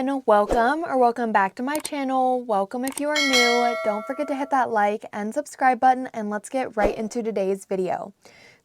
everyone, welcome back to my channel. Welcome if you are new. Don't forget to hit that like and subscribe button, and let's get right into today's video.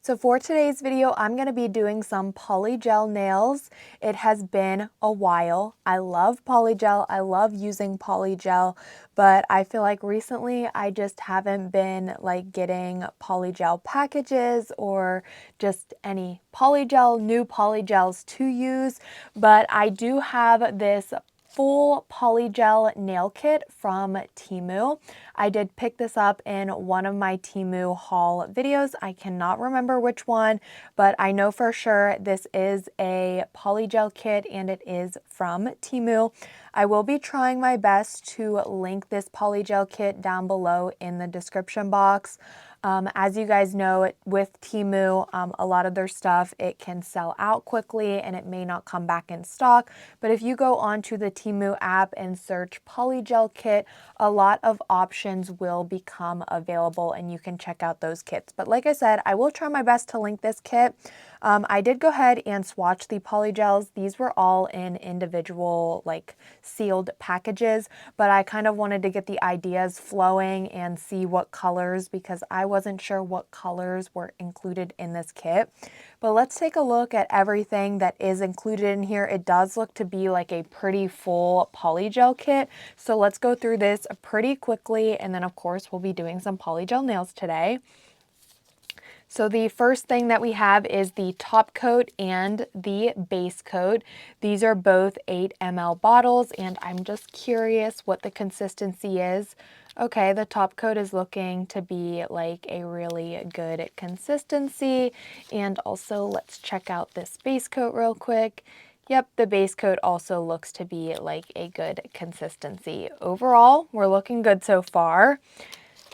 So for today's video, I'm going to be doing some polygel nails. It has been a while. I love polygel. I love using polygel, but I feel like recently I just haven't been like getting polygel packages or just any polygel, new polygels to use. But I do have this full polygel nail kit from Temu. I did pick this up in one of my Temu haul videos. I cannot remember which one, but I know for sure this is a polygel kit and it is from Temu. I will be trying my best to link this polygel kit down below in the description box. As you guys know, with Temu, a lot of their stuff, it can sell out quickly and it may not come back in stock. But if you go onto the Temu app and search polygel kit, a lot of options will become available and you can check out those kits. But like I said, I will try my best to link this kit. I did go ahead and swatch the polygels. These were all in individual like sealed packages, but I kind of wanted to get the ideas flowing and see what colors, because I wasn't sure what colors were included in this kit. But let's take a look at everything that is included in here. It does look to be like a pretty full polygel kit. So let's go through this pretty quickly, and then of course we'll be doing some polygel nails today. So the first thing that we have is the top coat and the base coat. These are both 8 ml bottles, and I'm just curious what the consistency is. Okay, the top coat is looking to be like a really good consistency. And also let's check out this base coat real quick. Yep, the base coat also looks to be like a good consistency. Overall, we're looking good so far.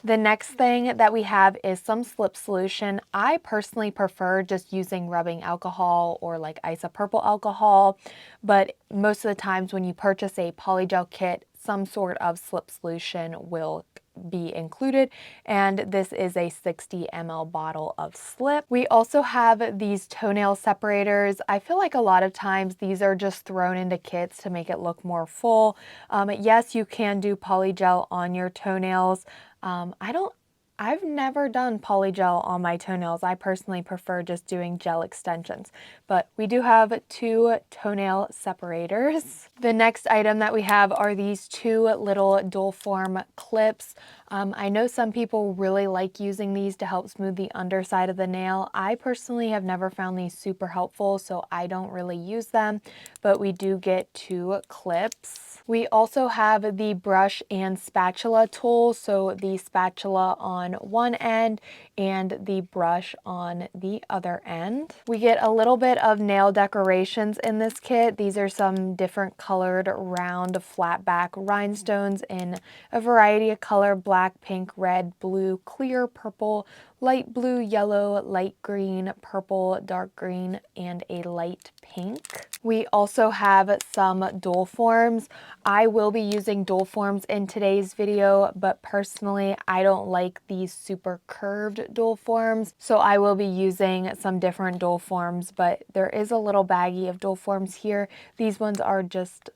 The next thing that we have is some slip solution. I personally prefer just using rubbing alcohol or like isopropyl alcohol, but most of the times when you purchase a polygel kit, some sort of slip solution will be included, and this is a 60 ml bottle of slip. We also have these toenail separators. I feel like a lot of times these are just thrown into kits to make it look more full. Yes, you can do polygel on your toenails. I've never done polygel on my toenails. I personally prefer just doing gel extensions, but we do have 2 toenail separators. The next item that we have are these 2 little dual form clips. I know some people really like using these to help smooth the underside of the nail. I personally have never found these super helpful, so I don't really use them, but we do get 2 clips. We also have the brush and spatula tool, so the spatula on one end and the brush on the other end. We get a little bit of nail decorations in this kit. These are some different colored round flat back rhinestones in a variety of color: black, pink, red, blue, clear, purple, light blue, yellow, light green, purple, dark green, and a light pink. We also have some dual forms. I will be using dual forms in today's video, but personally, I don't like these super curved dual forms, so I will be using some different dual forms, but there is a little baggie of dual forms here. These ones are just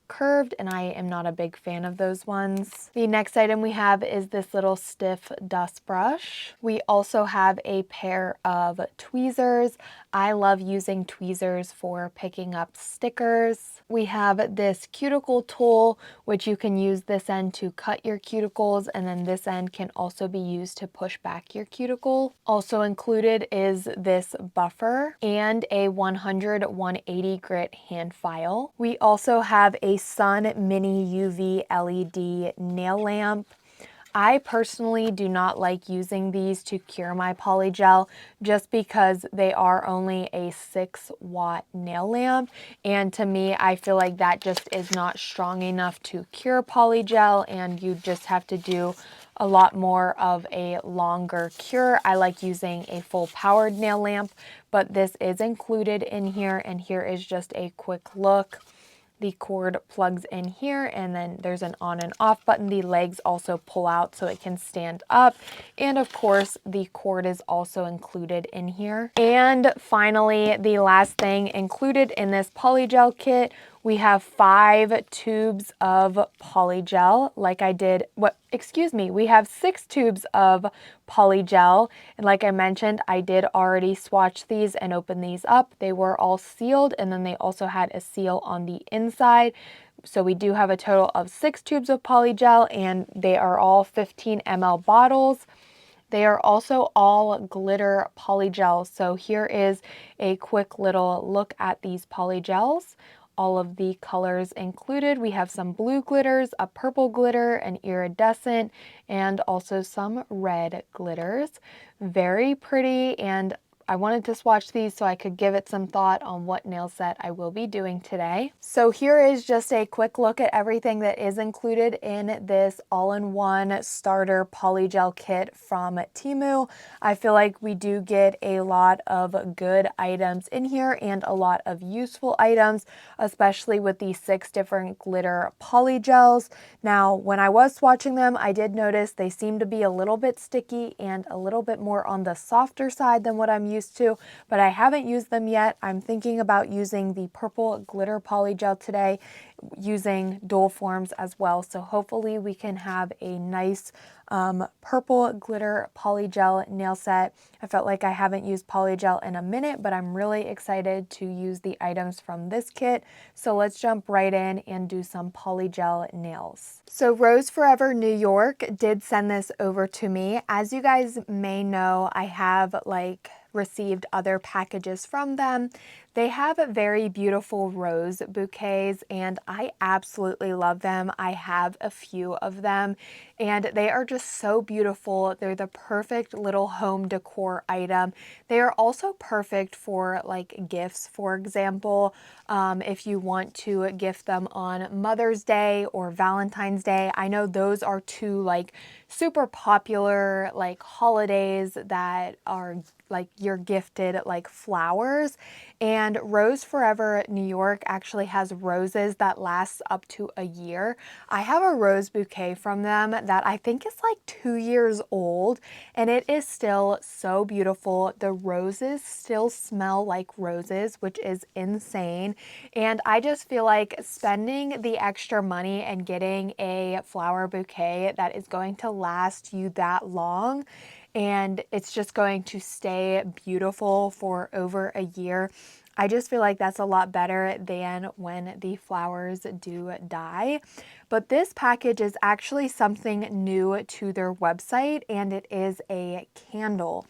curved, and I am not a big fan of those ones. The next item we have is this little stiff dust brush. We also have a pair of tweezers. I love using tweezers for picking up stickers. We have this cuticle tool, which you can use this end to cut your cuticles, and then this end can also be used to push back your cuticle. Also included is this buffer and a 100-180 grit hand file. We also have a Sun Mini UV LED nail lamp. I personally do not like using these to cure my polygel just because they are only a 6-watt nail lamp, and to me I feel like that just is not strong enough to cure polygel, and you just have to do a lot more of a longer cure. I like using a full powered nail lamp, but this is included in here, and here is just a quick look. The cord plugs in here, and then there's an on and off button. The legs also pull out so it can stand up, and of course the cord is also included in here. And finally, the last thing included in this polygel kit, We have 5 tubes of Polygel, like I did, we have 6 tubes of Polygel, and like I mentioned, I did already swatch these and open these up. They were all sealed, and then they also had a seal on the inside. So we do have a total of 6 tubes of Polygel, and they are all 15 ml bottles. They are also all glitter polygel. So here is a quick little look at these polygels. All of the colors included. We have some blue glitters, a purple glitter, an iridescent, and also some red glitters. Very pretty, and I wanted to swatch these so I could give it some thought on what nail set I will be doing today. So here is just a quick look at everything that is included in this all-in-one starter polygel kit from Temu. I feel like we do get a lot of good items in here and a lot of useful items, especially with these 6 different glitter polygels. Now, when I was swatching them, I did notice they seem to be a little bit sticky and a little bit more on the softer side than what I'm used to, but I haven't used them yet. I'm thinking about using the purple glitter polygel today, using dual forms as well. So hopefully we can have a nice purple glitter polygel nail set. I felt like I haven't used polygel in a minute, but I'm really excited to use the items from this kit. So let's jump right in and do some polygel nails. So Rose Forever New York did send this over to me. As you guys may know, I have received other packages from them. They have very beautiful rose bouquets, and I absolutely love them. I have a few of them, and they are just so beautiful. They're the perfect little home decor item. They are also perfect for gifts, for example, if you want to gift them on Mother's Day or Valentine's Day. I know those are 2 super popular holidays that are you're gifted flowers. And Rose Forever New York actually has roses that last up to a year. I have a rose bouquet from them that I think is 2 years old, and it is still so beautiful. The roses still smell like roses, which is insane. And I just feel like spending the extra money and getting a flower bouquet that is going to last you that long, and it's just going to stay beautiful for over a year. I just feel like that's a lot better than when the flowers do die. But this package is actually something new to their website, and it is a candle.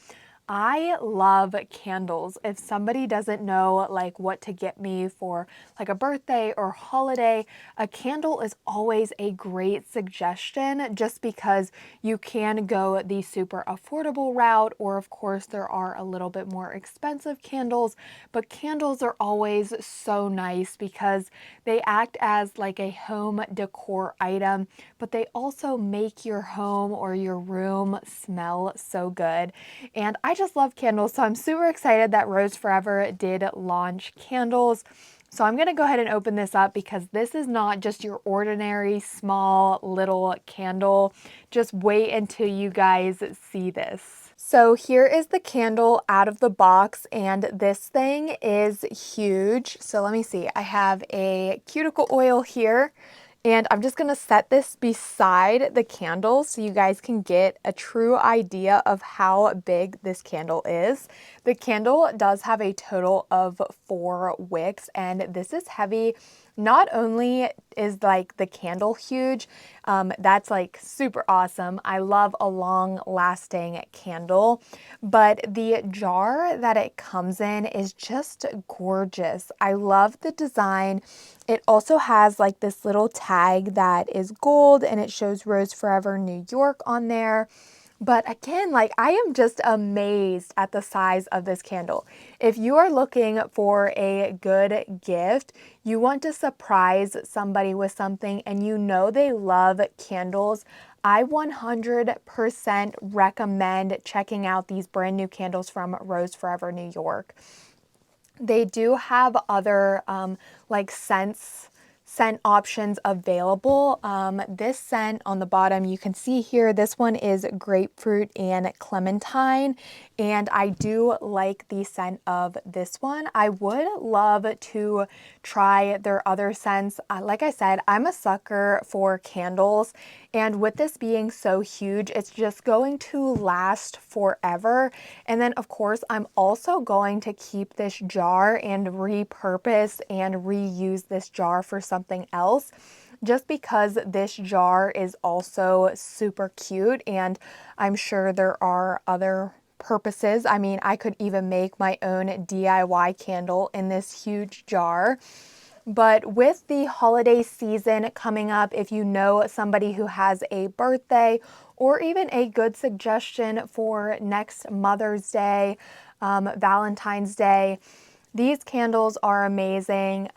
I love candles. If somebody doesn't know what to get me for a birthday or holiday, a candle is always a great suggestion, just because you can go the super affordable route, or of course there are a little bit more expensive candles, but candles are always so nice because they act as a home decor item, but they also make your home or your room smell so good. And I just love candles, so I'm super excited that Rose Forever did launch candles. So I'm going to go ahead and open this up because this is not just your ordinary small little candle. Just wait until you guys see this. So here is the candle out of the box, and this thing is huge. So let me see. I have a cuticle oil here, and I'm just going to set this beside the candle so you guys can get a true idea of how big this candle is. The candle does have a total of 4 wicks, and this is heavy. Not only is the candle huge, that's super awesome. I love a long lasting candle, but the jar that it comes in is just gorgeous. I love the design. It also has this little tag that is gold, and it shows Rose Forever New York on there. But again, I am just amazed at the size of this candle. If you are looking for a good gift, you want to surprise somebody with something, and you know they love candles, I 100% recommend checking out these brand new candles from Rose Forever New York. They do have other scents scent options available. This scent on the bottom, you can see here, this one is grapefruit and clementine, and I do like the scent of this one. I would love to try their other scents. Like I said, I'm a sucker for candles, and with this being so huge, it's just going to last forever. And then of course, I'm also going to keep this jar and repurpose and reuse this jar for something else, just because this jar is also super cute, and I'm sure there are other purposes. I mean, I could even make my own DIY candle in this huge jar. But with the holiday season coming up, if you know somebody who has a birthday, or even a good suggestion for next Mother's Day, Valentine's Day, these candles are amazing.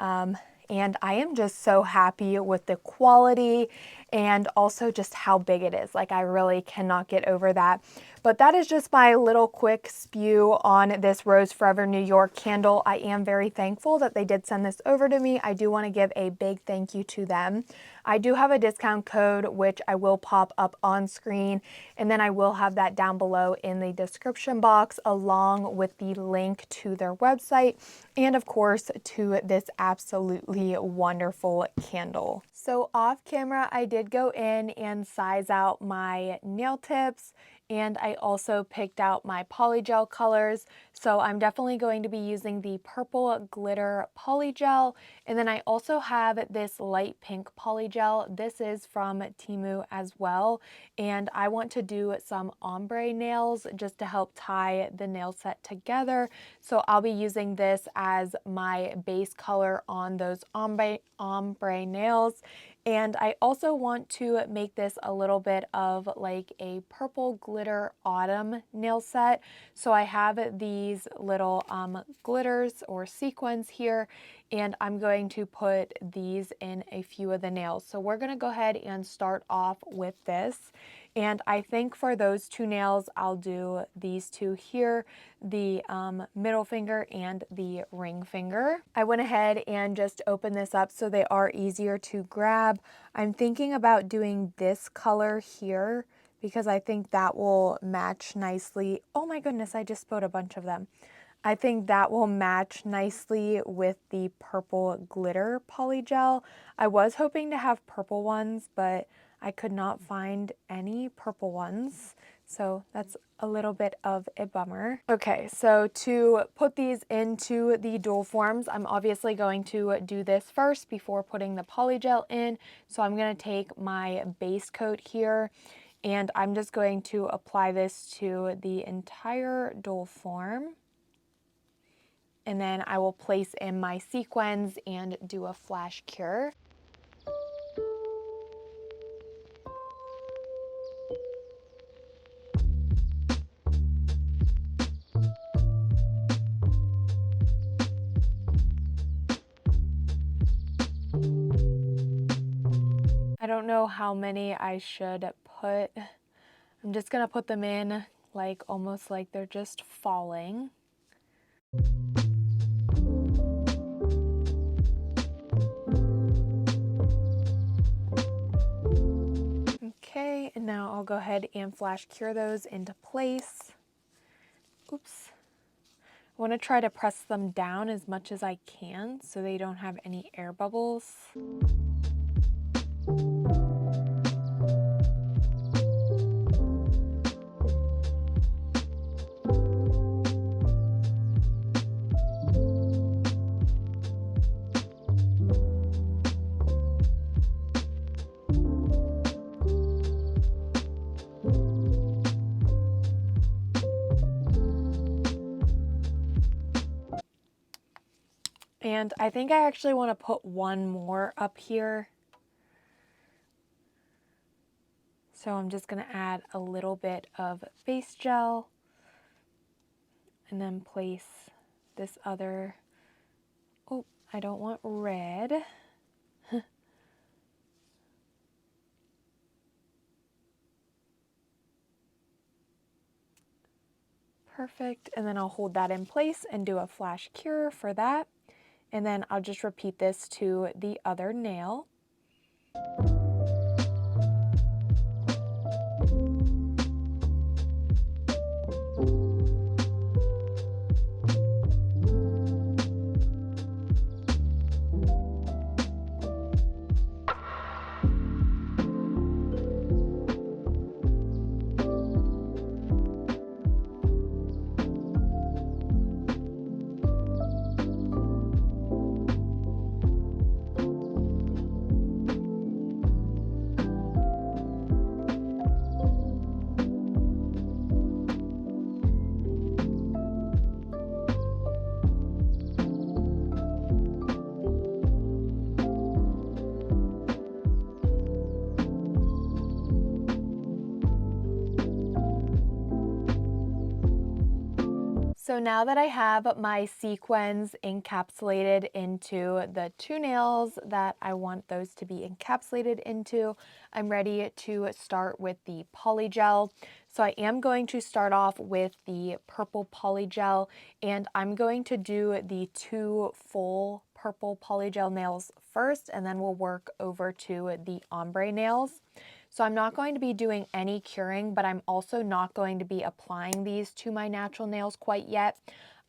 And I am just so happy with the quality and also just how big it is. Like, I really cannot get over that. But that is just my little quick spew on this Rose Forever New York candle. I am very thankful that they did send this over to me. I do want to give a big thank you to them. I do have a discount code, which I will pop up on screen, and then I will have that down below in the description box, along with the link to their website and of course to this absolutely wonderful candle. So off camera, I did go in and size out my nail tips, and I also picked out my polygel colors. So I'm definitely going to be using the purple glitter polygel, and then I also have this light pink polygel. This is from Temu as well, and I want to do some ombre nails just to help tie the nail set together. So I'll be using this as my base color on those ombre nails. And I also want to make this a little bit of like a purple glitter autumn nail set. So I have these little glitters or sequins here, and I'm going to put these in a few of the nails. So we're going to go ahead and start off with this. And I think for those two nails, I'll do these two here, the middle finger and the ring finger. I went ahead and just opened this up so they are easier to grab. I'm thinking about doing this color here because I think that will match nicely. Oh my goodness, I just spilled a bunch of them. I think that will match nicely with the purple glitter polygel. I was hoping to have purple ones, but I could not find any purple ones, so that's a little bit of a bummer. Okay, so to put these into the dual forms, I'm obviously going to do this first before putting the polygel in. So I'm going to take my base coat here, and I'm just going to apply this to the entire dual form. And then I will place in my sequins and do a flash cure. I don't know how many I should put. I'm just gonna put them in like almost like they're just falling. Okay, and now I'll go ahead and flash cure those into place. Oops. I want to try to press them down as much as I can so they don't have any air bubbles. And I think I actually want to put one more up here. So I'm just going to add a little bit of face gel and then place this other, oh, I don't want red. Perfect, and then I'll hold that in place and do a flash cure for that. And then I'll just repeat this to the other nail. So now that I have my sequins encapsulated into the two nails that I want those to be encapsulated into, I'm ready to start with the polygel. So I am going to start off with the purple polygel, and I'm going to do the two full purple polygel nails first, and then we'll work over to the ombre nails. So I'm not going to be doing any curing, but I'm also not going to be applying these to my natural nails quite yet.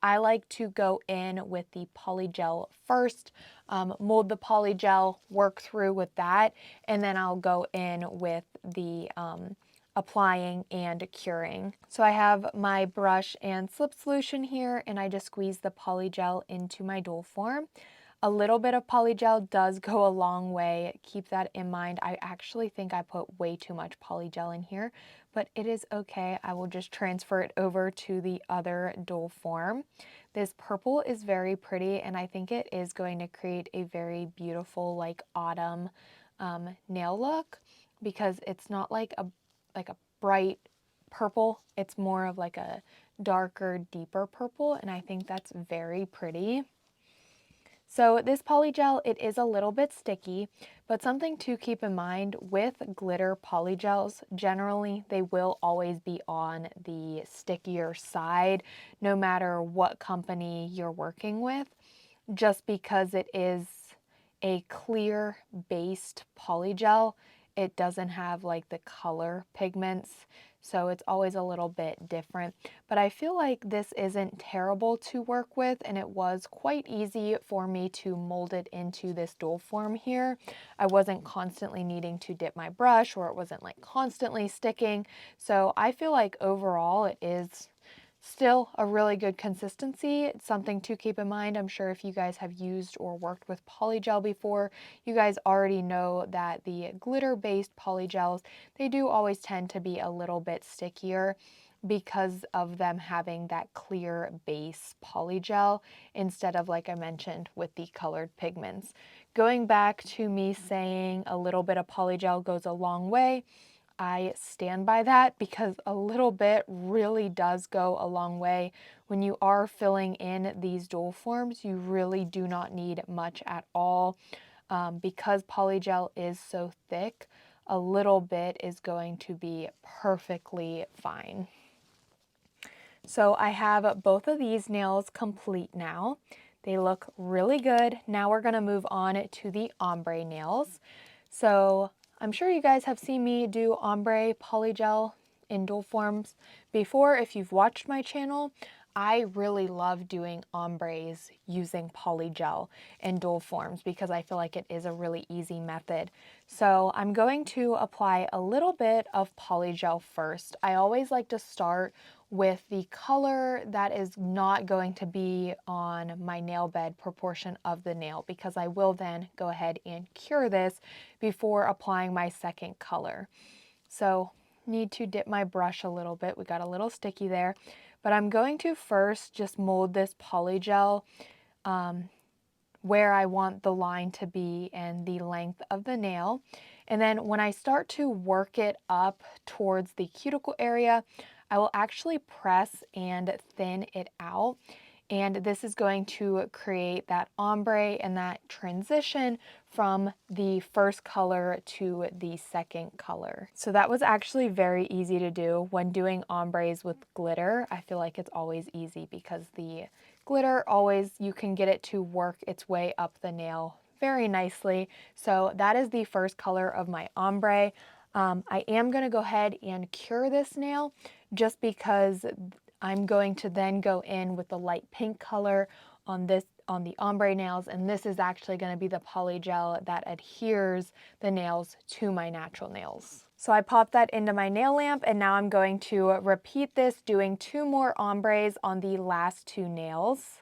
I like to go in with the polygel first, mold the polygel, work through with that, and then I'll go in with the applying and curing. So I have my brush and slip solution here, and I just squeeze the polygel into my dual form. A little bit of polygel does go a long way. Keep that in mind. I actually think I put way too much polygel in here, but it is okay. I will just transfer it over to the other dual form. This purple is very pretty, and I think it is going to create a very beautiful like autumn nail look, because it's not like a bright purple. It's more of like a darker, deeper purple, and I think that's very pretty. So this polygel, it is a little bit sticky, but something to keep in mind with glitter polygels, generally they will always be on the stickier side, no matter what company you're working with, just because it is a clear based polygel. It doesn't have like the color pigments, so it's always a little bit different. But I feel like this isn't terrible to work with, and it was quite easy for me to mold it into this dual form here. I wasn't constantly needing to dip my brush, or it wasn't like constantly sticking. So I feel like overall it is still a really good consistency. It's something to keep in mind. I'm sure if you guys have used or worked with polygel before, you guys already know that the glitter-based polygels, they do always tend to be a little bit stickier because of them having that clear base polygel instead of, like I mentioned, with the colored pigments. Going back to me saying a little bit of polygel goes a long way, I stand by that, because a little bit really does go a long way. When you are filling in these dual forms, you really do not need much at all. Because polygel is so thick, a little bit is going to be perfectly fine. So I have both of these nails complete now. They look really good. Now we're going to move on to the ombre nails. So I'm sure you guys have seen me do ombre polygel in dual forms before. If you've watched my channel, I really love doing ombres using polygel in dual forms because I feel like it is a really easy method. So I'm going to apply a little bit of polygel first. I always like to start with the color that is not going to be on my nail bed proportion of the nail, because I will then go ahead and cure this before applying my second color. So need to dip my brush a little bit. We got a little sticky there, but I'm going to first just mold this polygel where I want the line to be and the length of the nail. And then when I start to work it up towards the cuticle area, I will actually press and thin it out. and this is going to create that ombre and that transition from the first color to the second color. So that was actually very easy to do. When doing ombres with glitter, I feel like it's always easy because the glitter always, you can get it to work its way up the nail very nicely. So that is the first color of my ombre. I am going to go ahead and cure this nail just because I'm going to then go in with the light pink color on the ombre nails, and this is actually going to be the polygel that adheres the nails to my natural nails. So I popped that into my nail lamp, and now I'm going to repeat this, doing 2 more ombres on the last 2 nails.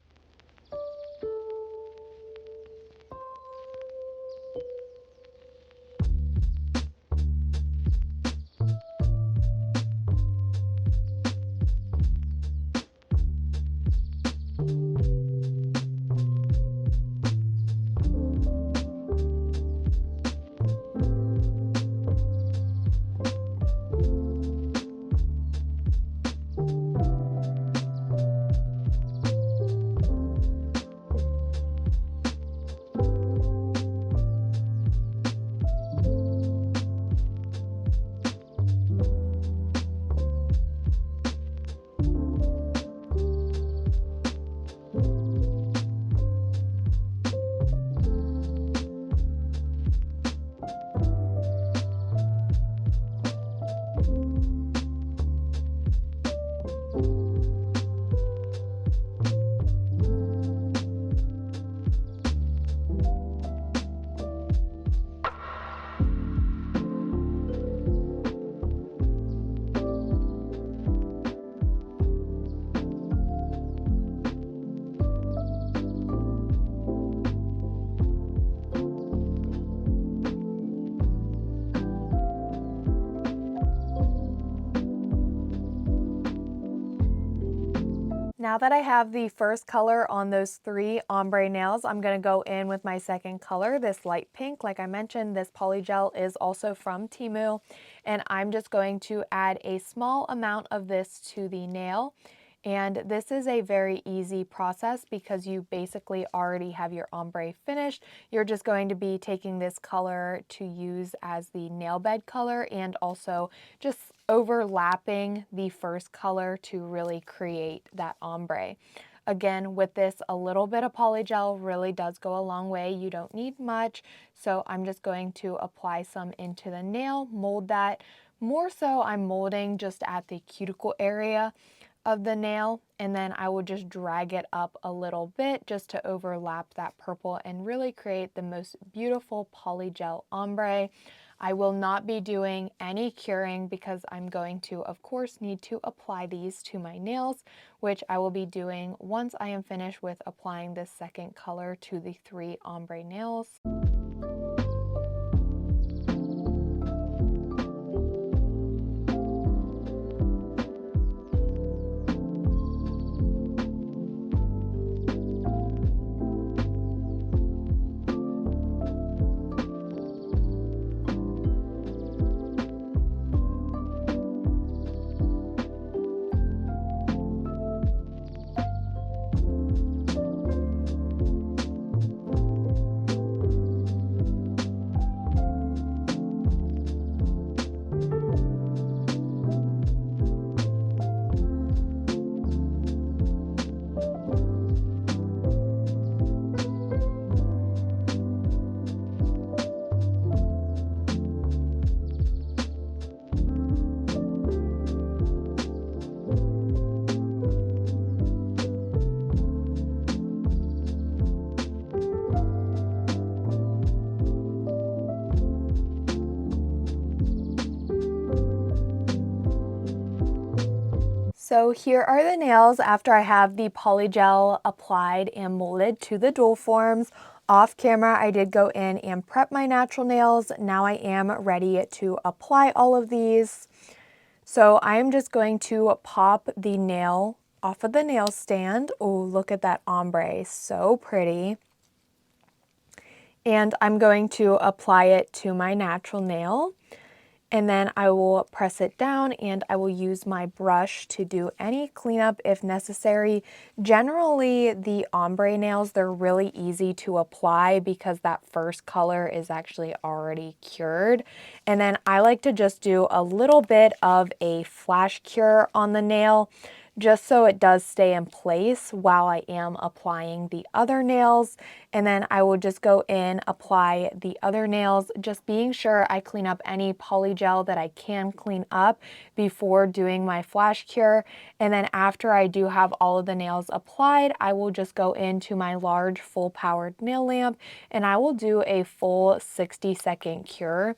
Now that I have the first color on those 3 ombre nails, I'm going to go in with my second color, this light pink. Like I mentioned, this polygel is also from Temu, and I'm just going to add a small amount of this to the nail. And this is a very easy process because you basically already have your ombre finished. You're just going to be taking this color to use as the nail bed color and also just overlapping the first color to really create that ombre. Again, with this, a little bit of polygel really does go a long way. You don't need much, so I'm just going to apply some into the nail, mold that. More so, I'm molding just at the cuticle area of the nail, and then I will just drag it up a little bit just to overlap that purple and really create the most beautiful polygel ombre. I will not be doing any curing because I'm going to, of course, need to apply these to my nails, which I will be doing once I am finished with applying this second color to the 3 ombre nails. So here are the nails after I have the polygel applied and molded to the dual forms. Off camera, I did go in and prep my natural nails. Now I am ready to apply all of these. So I am just going to pop the nail off of the nail stand. Oh, look at that ombre, so pretty. And I'm going to apply it to my natural nail. and then I will press it down and I will use my brush to do any cleanup if necessary. Generally, the ombre nails, they're really easy to apply because that first color is actually already cured. And then I like to just do a little bit of a flash cure on the nail, just so it does stay in place while I am applying the other nails. And then I will just go in, apply the other nails, just being sure I clean up any polygel that I can clean up before doing my flash cure. And then after I do have all of the nails applied, I will just go into my large full powered nail lamp and I will do a full 60-second cure.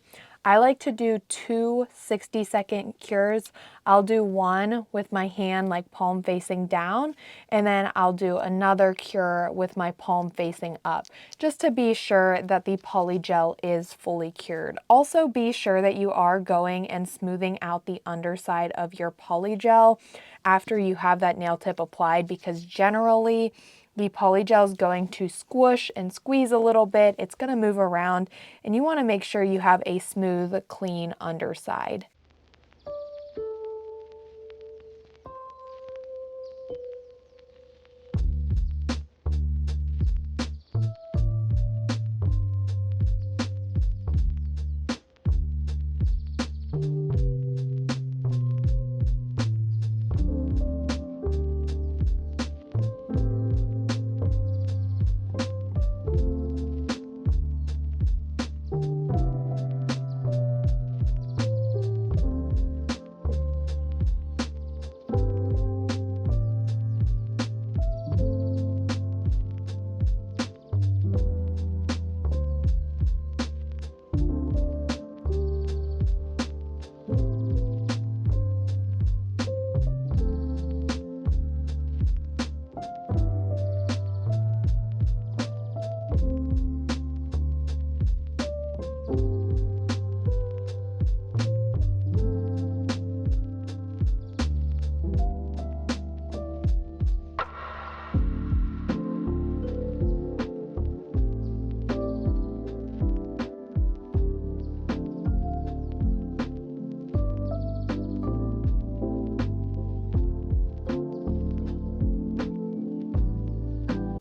I like to do 2 60-second cures. I'll do one with my hand like palm facing down, and then I'll do another cure with my palm facing up, just to be sure that the polygel is fully cured. Also be sure that you are going and smoothing out the underside of your polygel after you have that nail tip applied, because generally the polygel is going to squish and squeeze a little bit. It's going to move around, and you want to make sure you have a smooth, clean underside.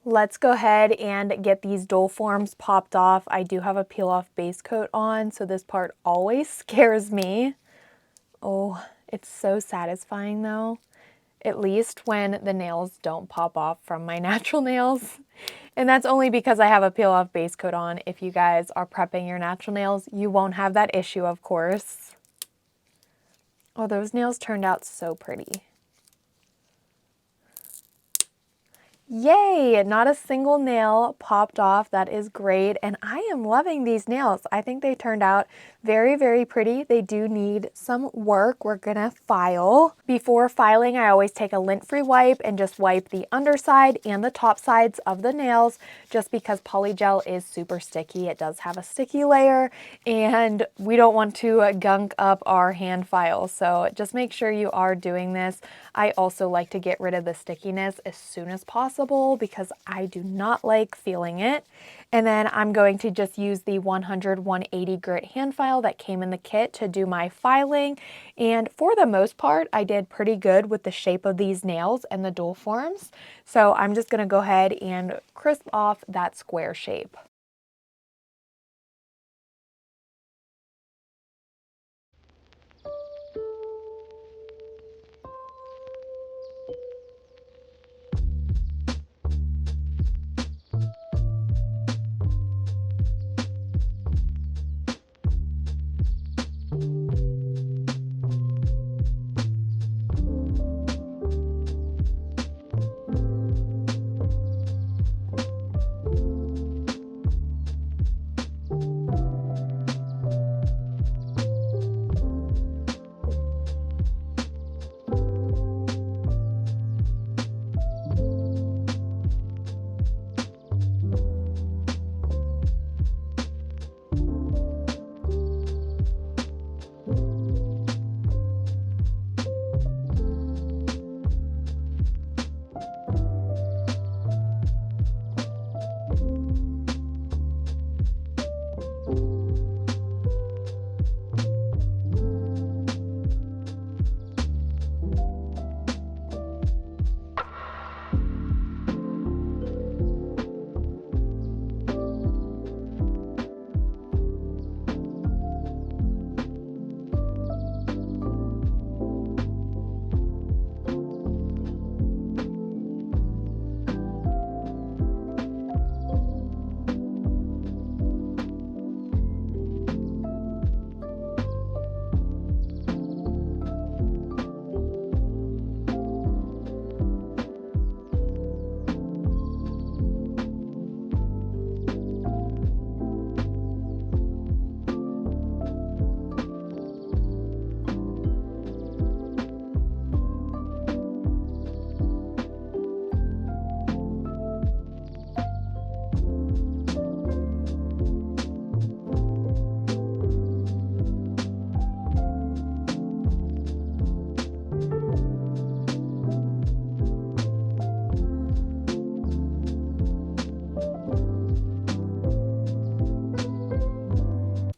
Let's go ahead and get these dull forms popped off. I do have a peel off base coat on, so this part always scares me. Oh, it's so satisfying though, at least when the nails don't pop off from my natural nails. And that's only because I have a peel off base coat on. If you guys are prepping your natural nails, you won't have that issue, of course. Oh, those nails turned out so pretty. Yay! Not a single nail popped off. That is great. And I am loving these nails. I think they turned out very, very pretty. They do need some work. We're gonna file. Before filing, I always take a lint-free wipe and just wipe the underside and the top sides of the nails, just because polygel is super sticky. It does have a sticky layer and we don't want to gunk up our hand file. So just make sure you are doing this. I also like to get rid of the stickiness as soon as possible because I do not like feeling it. And then I'm going to just use the 100-180 grit hand file that came in the kit to do my filing. And for the most part, I did pretty good with the shape of these nails and the dual forms. So I'm just gonna go ahead and crisp off that square shape.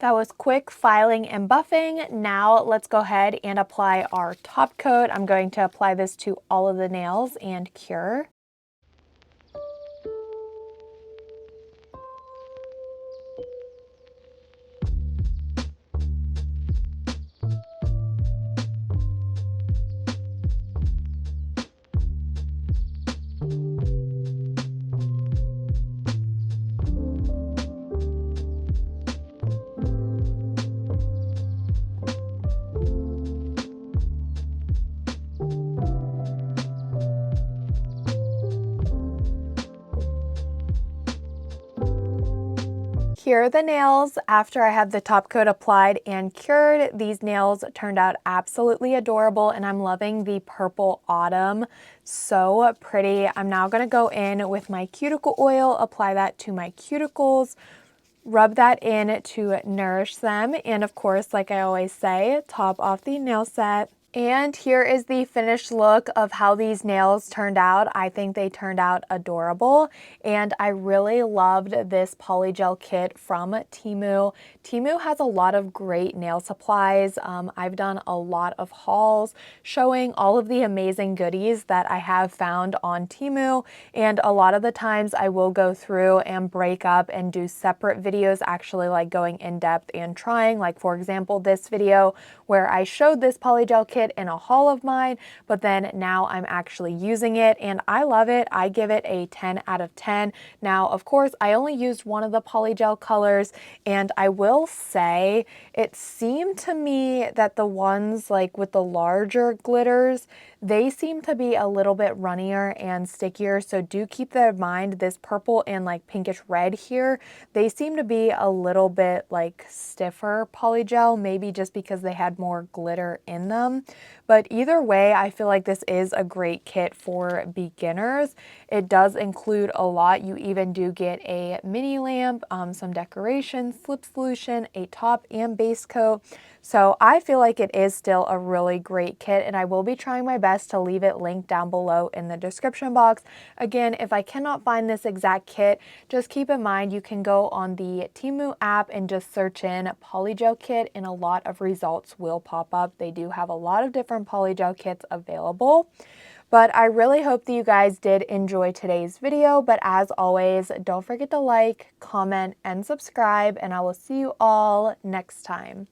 That was quick filing and buffing. Now let's go ahead and apply our top coat. I'm going to apply this to all of the nails and cure. Here are the nails after I have the top coat applied and cured. These nails turned out absolutely adorable, and I'm loving the purple autumn. So pretty. I'm now going to go in with my cuticle oil, apply that to my cuticles, rub that in to nourish them, and of course, like I always say, top off the nail set. And here is the finished look of how these nails turned out. I think they turned out adorable, and I really loved this Polygel kit from Temu. Temu has a lot of great nail supplies. I've done a lot of hauls showing all of the amazing goodies that I have found on Temu, and a lot of the times I will go through and break up and do separate videos, actually like going in depth and trying. Like for example, this video where I showed this Polygel kit in a haul of mine, but then now I'm actually using it and I love it. I give it a 10 out of 10. Now, of course, I only used one of the Polygel colors, and I will say it seemed to me that the ones like with the larger glitters, they seem to be a little bit runnier and stickier. So do keep that in mind. This purple and like pinkish red here, they seem to be a little bit like stiffer Polygel, maybe just because they had more glitter in them. But either way, I feel like this is a great kit for beginners. It does include a lot. You even do get a mini lamp, some decoration, slip solution, a top and base coat. So I feel like it is still a really great kit, and I will be trying my best to leave it linked down below in the description box. Again, if I cannot find this exact kit, just keep in mind you can go on the Temu app and just search in Polygel kit, and a lot of results will pop up. They do have a lot of different Polygel kits available. But I really hope that you guys did enjoy today's video. But as always, don't forget to like, comment, and subscribe, and I will see you all next time.